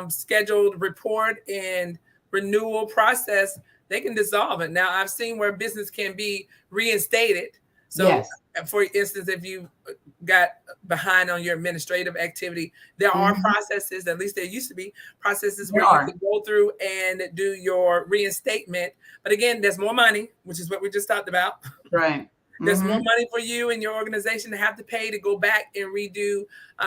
scheduled report and renewal process, they can dissolve it. Now, I've seen where business can be reinstated. So, for instance, if you got behind on your administrative activity, there are processes, at least there used to be processes where you can go through and do your reinstatement. But again, there's more money, which is what we just talked about. Right. There's more money for you and your organization to have to pay to go back and redo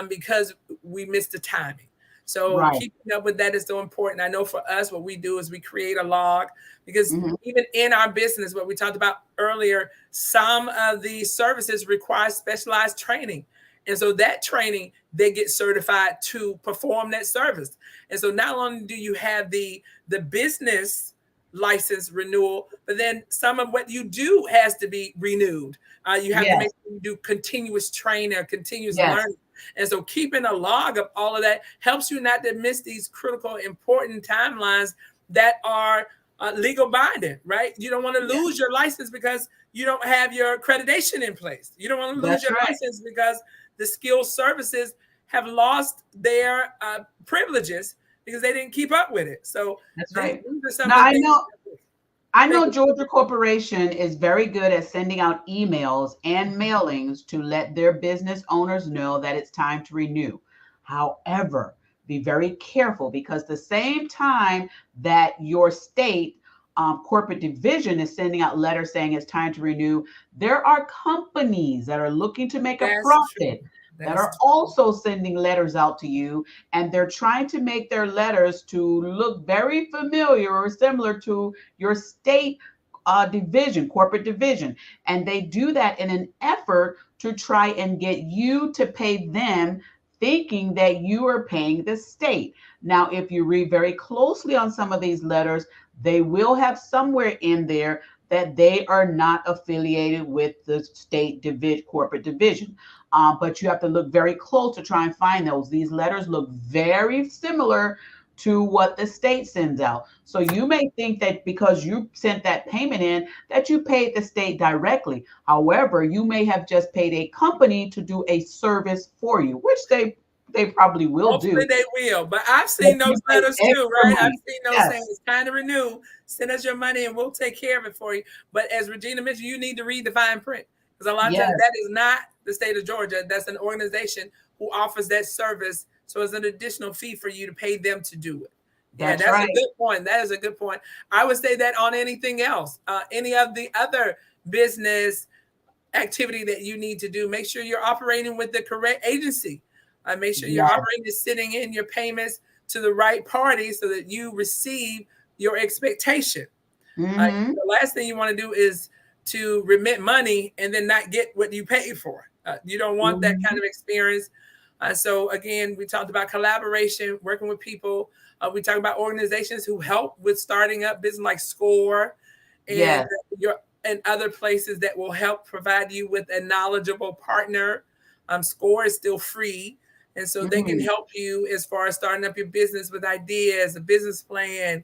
because we missed the timing. So keeping up with that is so important. I know for us, what we do is we create a log because even in our business, what we talked about earlier, some of the services require specialized training. And so that training, they get certified to perform that service. And so not only do you have the business license renewal, but then some of what you do has to be renewed. You have to make sure you do continuous training or continuous learning. And so keeping a log of all of that helps you not to miss these critical, important timelines that are legal binding, right? You don't want to lose your license because you don't have your accreditation in place. You don't want to lose your license because the skilled services have lost their privileges because they didn't keep up with it. So that's right. Now, I know Georgia Corporation is very good at sending out emails and mailings to let their business owners know that it's time to renew. However, be very careful because the same time that your state corporate division is sending out letters saying it's time to renew, there are companies that are looking to make a profit that are also sending letters out to you, and they're trying to make their letters to look very familiar or similar to your state division, corporate division. And they do that in an effort to try and get you to pay them, thinking that you are paying the state. Now, if you read very closely on some of these letters, they will have somewhere in there that they are not affiliated with the state corporate division. But you have to look very close to try and find those. These letters look very similar to what the state sends out. So you may think that because you sent that payment in, that you paid the state directly. However, you may have just paid a company to do a service for you, which they probably will do. Hopefully they will. But I've seen those letters too, right? I've seen those saying it's time to renew. Send us your money and we'll take care of it for you. But as Regina mentioned, you need to read the fine print. Because a lot of times that is not the state of Georgia. That's an organization who offers that service. So it's an additional fee for you to pay them to do it. That's a good point. That is a good point. I would say that on anything else, any of the other business activity that you need to do, make sure you're operating with the correct agency. Make sure you're operating and sitting in your payments to the right party so that you receive your expectation. The last thing you want to do is to remit money and then not get what you paid for. You don't want that kind of experience. So again, we talked about collaboration, working with people. We talked about organizations who help with starting up business like SCORE and your and other places that will help provide you with a knowledgeable partner. SCORE is still free. And so they can help you as far as starting up your business with ideas, a business plan,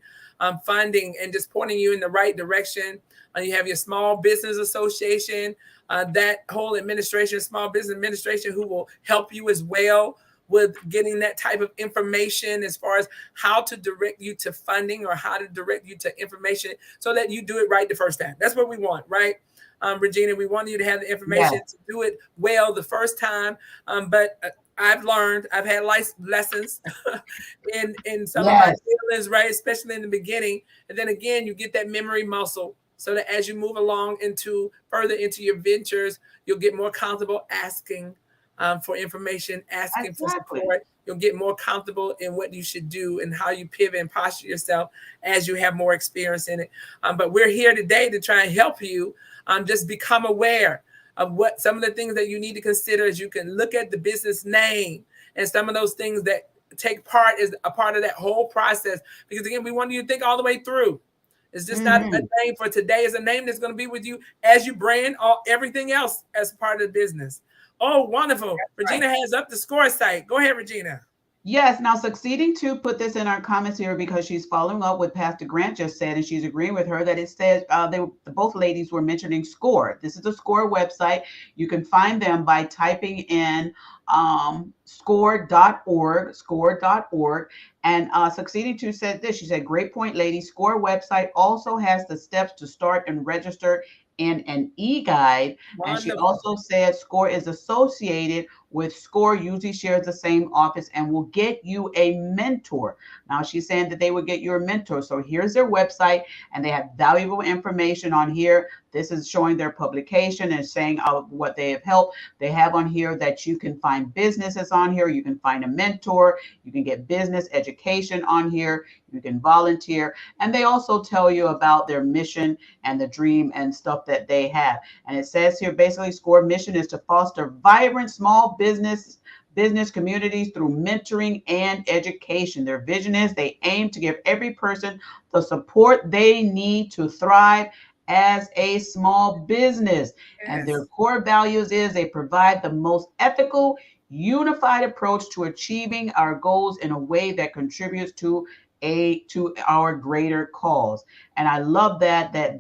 funding, and just pointing you in the right direction. You have your small business association, that whole administration, small business administration, who will help you as well with getting that type of information as far as how to direct you to funding or how to direct you to information so that you do it right the first time. That's what we want, right? Regina, we want you to have the information to do it well the first time. But I've learned, I've had life lessons in some of my dealings, right? Especially in the beginning. And then again, you get that memory muscle so that as you move along further into your ventures, you'll get more comfortable asking for information, asking for support. You'll get more comfortable in what you should do and how you pivot and posture yourself as you have more experience in it. But we're here today to try and help you just become aware of what some of the things that you need to consider as you can look at the business name and some of those things that take part is a part of that whole process. Because again, we want you to think all the way through. It's just not a name for today. It's a name that's going to be with you as you brand everything else as part of the business. Oh, wonderful. That's Regina has up the SCORE site. Go ahead, Regina. Yes. Now, Succeeding to put this in our comments here because she's following up what Pastor Grant just said, and she's agreeing with her that it says both ladies were mentioning SCORE. This is a SCORE website. You can find them by typing in score.org. And Succeeding to said this. She said, "Great point, ladies. SCORE website also has the steps to start and register in an e-guide." And she also said SCORE is associated with SCORE, usually shares the same office and will get you a mentor. Now she's saying that they will get you a mentor. So here's their website, and they have valuable information on here. This is showing their publication and saying what they have helped. They have on here that you can find businesses on here. You can find a mentor. You can get business education on here. You can volunteer. And they also tell you about their mission and the dream and stuff that they have. And it says here, basically, SCORE mission is to foster vibrant small business communities through mentoring and education. Their vision is they aim to give every person the support they need to thrive as a small business. And their core values is they provide the most ethical, unified approach to achieving our goals in a way that contributes to our greater cause. And I love that that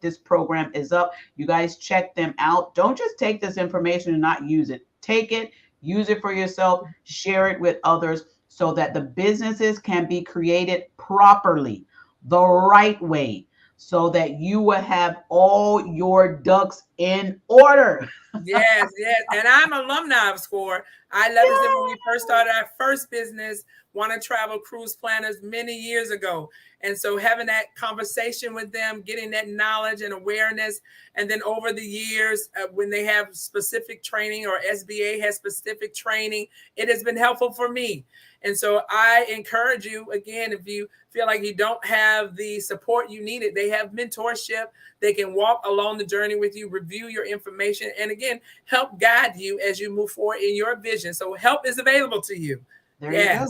this program is up. You guys check them out. Don't just take this information and not use it. Take it, use it for yourself, share it with others so that the businesses can be created properly, the right way, so that you will have all your ducks in order. Yes. And I'm alumni of SCORE. I love it when we first started our first business, Wanna Travel Cruise Planners, many years ago. And so having that conversation with them, getting that knowledge and awareness, and then over the years, when they have specific training or SBA has specific training, it has been helpful for me. And so I encourage you, again, if you feel like you don't have the support you needed, they have mentorship. They can walk along the journey with you, review your information, and again, help guide you as you move forward in your vision. So help is available to you. There you go.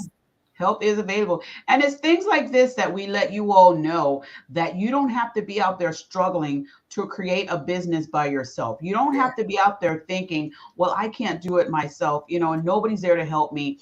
Help is available. And it's things like this that we let you all know that you don't have to be out there struggling to create a business by yourself. You don't have to be out there thinking, well, I can't do it myself, and nobody's there to help me.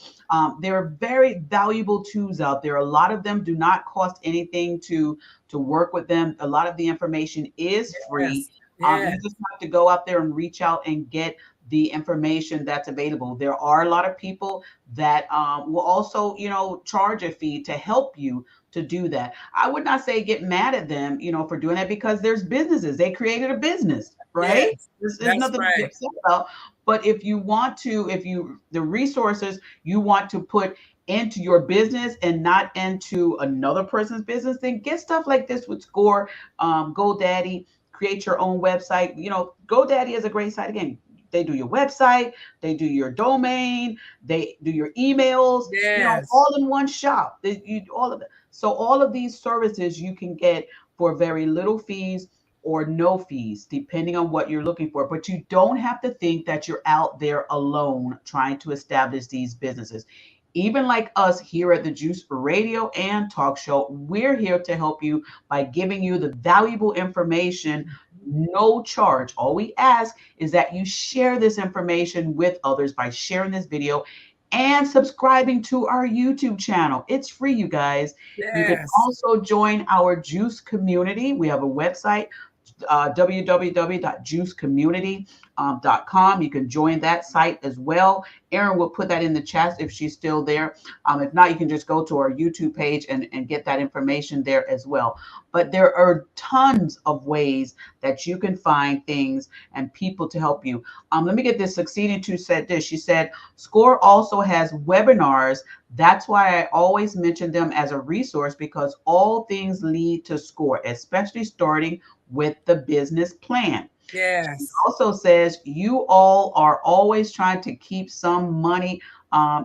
There are very valuable tools out there. A lot of them do not cost anything to work with them. A lot of the information is free. You just have to go out there and reach out and get the information that's available. There are a lot of people that will also, charge a fee to help you to do that. I would not say get mad at them, for doing that, because there's businesses. They created a business, right? There's nothing to be upset about. But if you want to, the resources you want to put into your business and not into another person's business, then get stuff like this with SCORE, GoDaddy, create your own website. GoDaddy is a great site. Again, they do your website, they do your domain, they do your emails, all in one shop. All of it. So all of these services you can get for very little fees or no fees, depending on what you're looking for. But you don't have to think that you're out there alone trying to establish these businesses. Even like us here at the Juice Radio and Talk Show, we're here to help you by giving you the valuable information no charge. All we ask is that you share this information with others by sharing this video and subscribing to our YouTube channel. It's free, you guys. You can Yes. also join our Juice community. We have a website, www.juicecommunity.com. You can join that site as well. Erin will put that in the chat if she's still there. If not, you can just go to our YouTube page and get that information there as well. But there are tons of ways that you can find things and people to help you. Let me get this. Succeeding to said this. She said, SCORE also has webinars. That's why I always mention them as a resource, because all things lead to SCORE, especially starting with the business plan. Yes. She also says you all are always trying to keep some money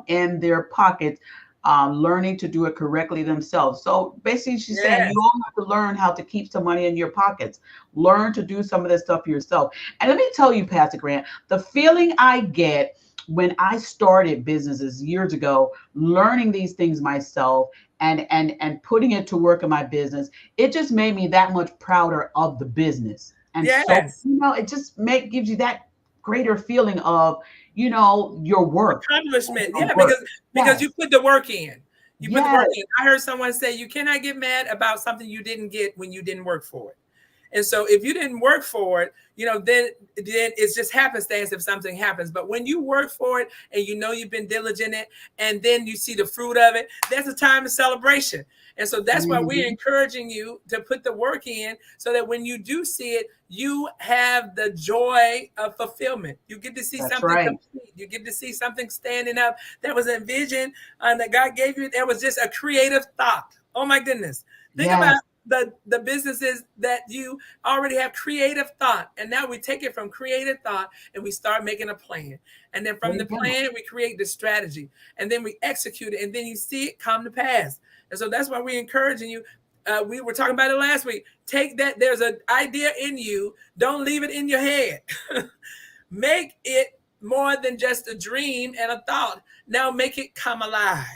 in their pockets, learning to do it correctly themselves. So basically, she's saying you all have to learn how to keep some money in your pockets. Learn to do some of this stuff yourself. And let me tell you, Pastor Grant, the feeling I get when I started businesses years ago, learning these things myself and putting it to work in my business, it just made me that much prouder of the business. And so, it just gives you that greater feeling of, your work. Accomplishment. Your Yeah, work. because you put the work in. You put the work Yes. in. I heard someone say you cannot get mad about something you didn't get when you didn't work for it. And so if you didn't work for it, then it's just happenstance if something happens. But when you work for it and you've been diligent in it, and then you see the fruit of it, that's a time of celebration. And so that's why we're encouraging you to put the work in, so that when you do see it, you have the joy of fulfillment. You get to see something complete. You get to see something standing up that was a vision that God gave you. That was just a creative thought. Oh my goodness. Think about the businesses that you already have creative thought, and now we take it from creative thought and we start making a plan, and then from the plan we create the strategy, and then we execute it, and then you see it come to pass. And so that's why we're encouraging you. We were talking about it last week. Take that. There's an idea in you. Don't leave it in your head. Make it more than just a dream and a thought. Now make it come alive.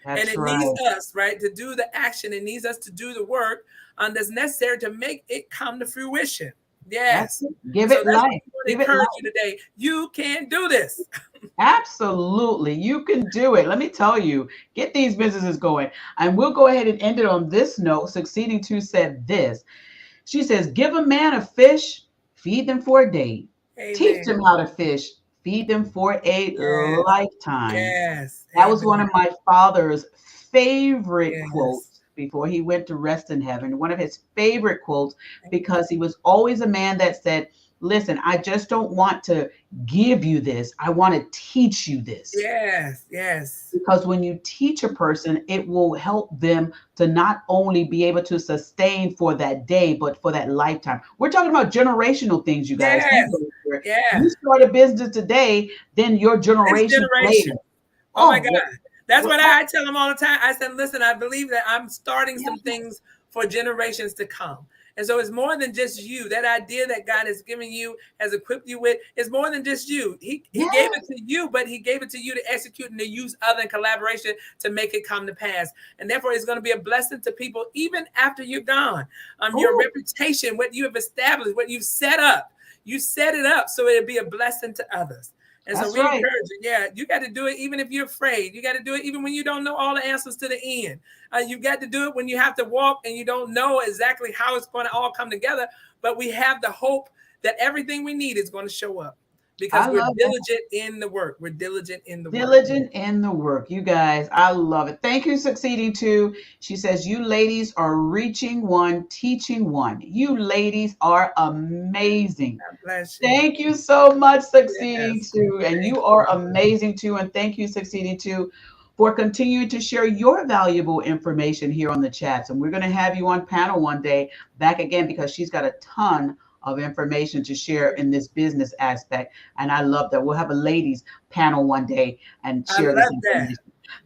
Needs us, right, to do the action. It needs us to do the work that's necessary to make it come to fruition. Yes. Give it life. Encourage you today. You can do this. Absolutely. You can do it. Let me tell you, get these businesses going. And we'll go ahead and end it on this note. Succeeding to said this. She says, give a man a fish, feed them for a day. Amen. Teach them how to fish, feed them for a lifetime. Yes. That was one of my father's favorite quotes before he went to rest in heaven. One of his favorite quotes, because he was always a man that said, listen, I just don't want to give you this. I want to teach you this. Yes. Because when you teach a person, it will help them to not only be able to sustain for that day, but for that lifetime. We're talking about generational things, you guys. You start a business today, then your generation later. Oh my God. That's what I tell them all the time. I said, listen, I believe that I'm starting some things for generations to come. And so it's more than just you. That idea that God has given you, has equipped you with, is more than just you. He gave it to you, but he gave it to you to execute and to use other in collaboration to make it come to pass. And therefore, it's going to be a blessing to people even after you're gone. Your reputation, what you have established, what you've set up, you set it up so it'll be a blessing to others. And so we encourage you. You got to do it even if you're afraid. You got to do it even when you don't know all the answers to the end. You got to do it when you have to walk and you don't know exactly how it's going to all come together. But we have the hope that everything we need is going to show up, because we're diligent in the work. We're diligent in the work. Diligent in the work. You guys, I love it. Thank you, Succeeding to. She says, you ladies are reaching one, teaching one. You ladies are amazing. God bless you. Thank you so much, Succeeding to. And you are amazing too. And thank you, Succeeding to, for continuing to share your valuable information here on the chats. And we're going to have you on panel one day back again, because she's got a ton of information to share in this business aspect. And I love that. We'll have a ladies panel one day and share this information.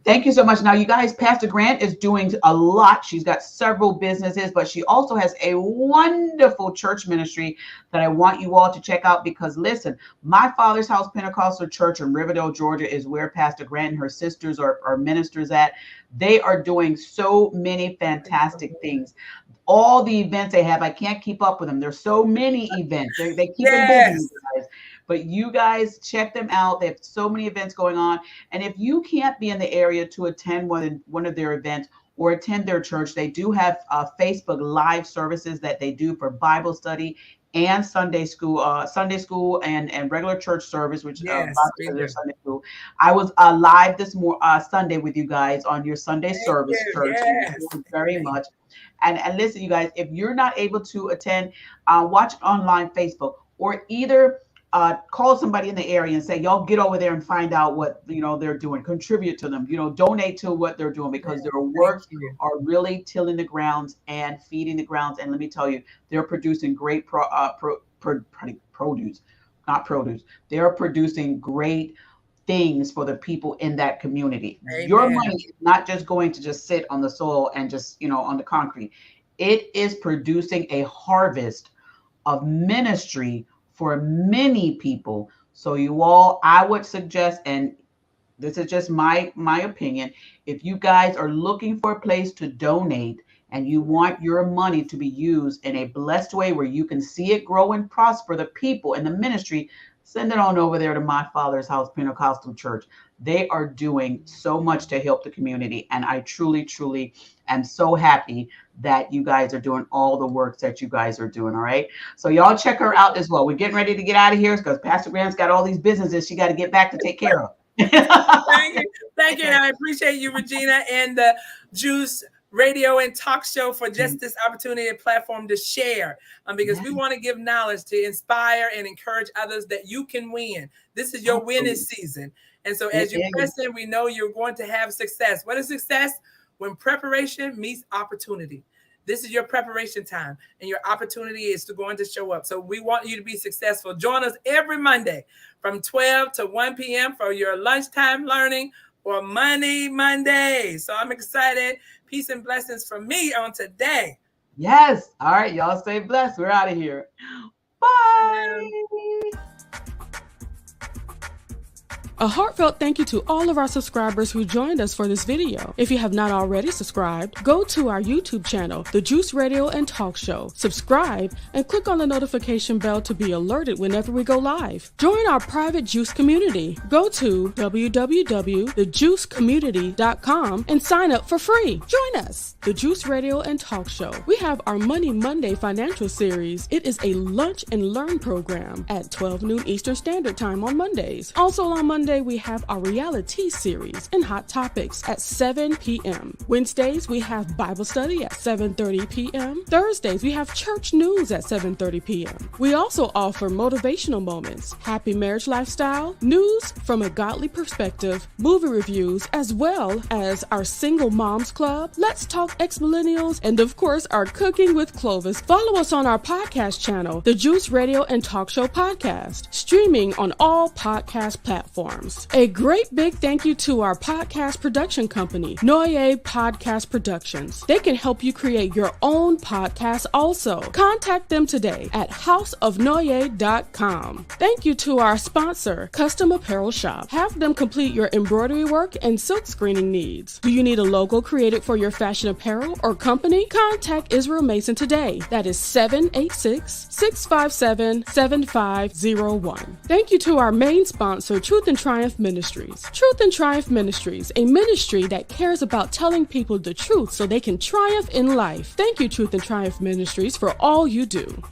Thank you so much. Now, you guys, Pastor Grant is doing a lot. She's got several businesses, but she also has a wonderful church ministry that I want you all to check out because, listen, My Father's House Pentecostal Church in Riverdale, Georgia is where Pastor Grant and her sisters are ministers at. They are doing so many fantastic things. All the events they have, I can't keep up with them. There's so many events. They keep them busy, guys. But you guys check them out. They have so many events going on. And if you can't be in the area to attend one of their events or attend their church, they do have Facebook Live services that they do for Bible study and Sunday school and regular church service, which their Sunday school. I was live this Sunday with you guys on your Sunday service church. Yes. Thank you very much. And listen, you guys, if you're not able to attend, watch online Facebook or either call somebody in the area and say, y'all get over there and find out what they're doing. Contribute to them. Donate to what they're doing because their works are really tilling the grounds and feeding the grounds. And let me tell you, they're producing great produce, not produce. They're producing great things for the people in that community. Amen. Your money is not just going to just sit on the soil and just on the concrete. It is producing a harvest of ministry for many people. So you all, I would suggest, and this is just my opinion, if you guys are looking for a place to donate and you want your money to be used in a blessed way where you can see it grow and prosper the people in the ministry, send it on over there to My Father's House Pentecostal Church. They are doing so much to help the community. And I truly, truly am so happy that you guys are doing all the work that you guys are doing. All right. So y'all check her out as well. We're getting ready to get out of here because Pastor Grant's got all these businesses she got to get back to take care of. Thank you. Thank you. And I appreciate you, Regina, and the Juice Radio and Talk Show for just this opportunity and platform to share because we want to give knowledge to inspire and encourage others that you can win. This is your winning season. And so as you press in, we know you're going to have success. What is success? When preparation meets opportunity. This is your preparation time and your opportunity is to go and to show up. So we want you to be successful. Join us every Monday from 12 to 1 p.m. for your lunchtime learning or Money Monday. So I'm excited. Peace and blessings from me on today. Yes. All right. Y'all stay blessed. We're out of here. Bye. A heartfelt thank you to all of our subscribers who joined us for this video. If you have not already subscribed, go to our YouTube channel, The Juice Radio and Talk Show. Subscribe and click on the notification bell to be alerted whenever we go live. Join our private Juice community. Go to www.thejuicecommunity.com and sign up for free. Join us, The Juice Radio and Talk Show. We have our Money Monday financial series. It is a lunch and learn program at 12 noon Eastern Standard Time on Mondays. Also on Monday, we have our reality series and hot topics at 7 p.m. Wednesdays, we have Bible study at 7:30 p.m. Thursdays, we have church news at 7:30 p.m. We also offer motivational moments, happy marriage lifestyle, news from a godly perspective, movie reviews, as well as our single moms club, Let's Talk Ex-Millennials, and of course, our Cooking with Clovis. Follow us on our podcast channel, The Juice Radio and Talk Show Podcast, streaming on all podcast platforms. A great big thank you to our podcast production company, Noye Podcast Productions. They can help you create your own podcast also. Contact them today at houseofnoye.com. Thank you to our sponsor, Custom Apparel Shop. Have them complete your embroidery work and silk screening needs. Do you need a logo created for your fashion apparel or company? Contact Israel Mason today. That is 786-657-7501. Thank you to our main sponsor, Truth and Triumph Ministries. Truth and Triumph Ministries, a ministry that cares about telling people the truth so they can triumph in life. Thank you, Truth and Triumph Ministries, for all you do.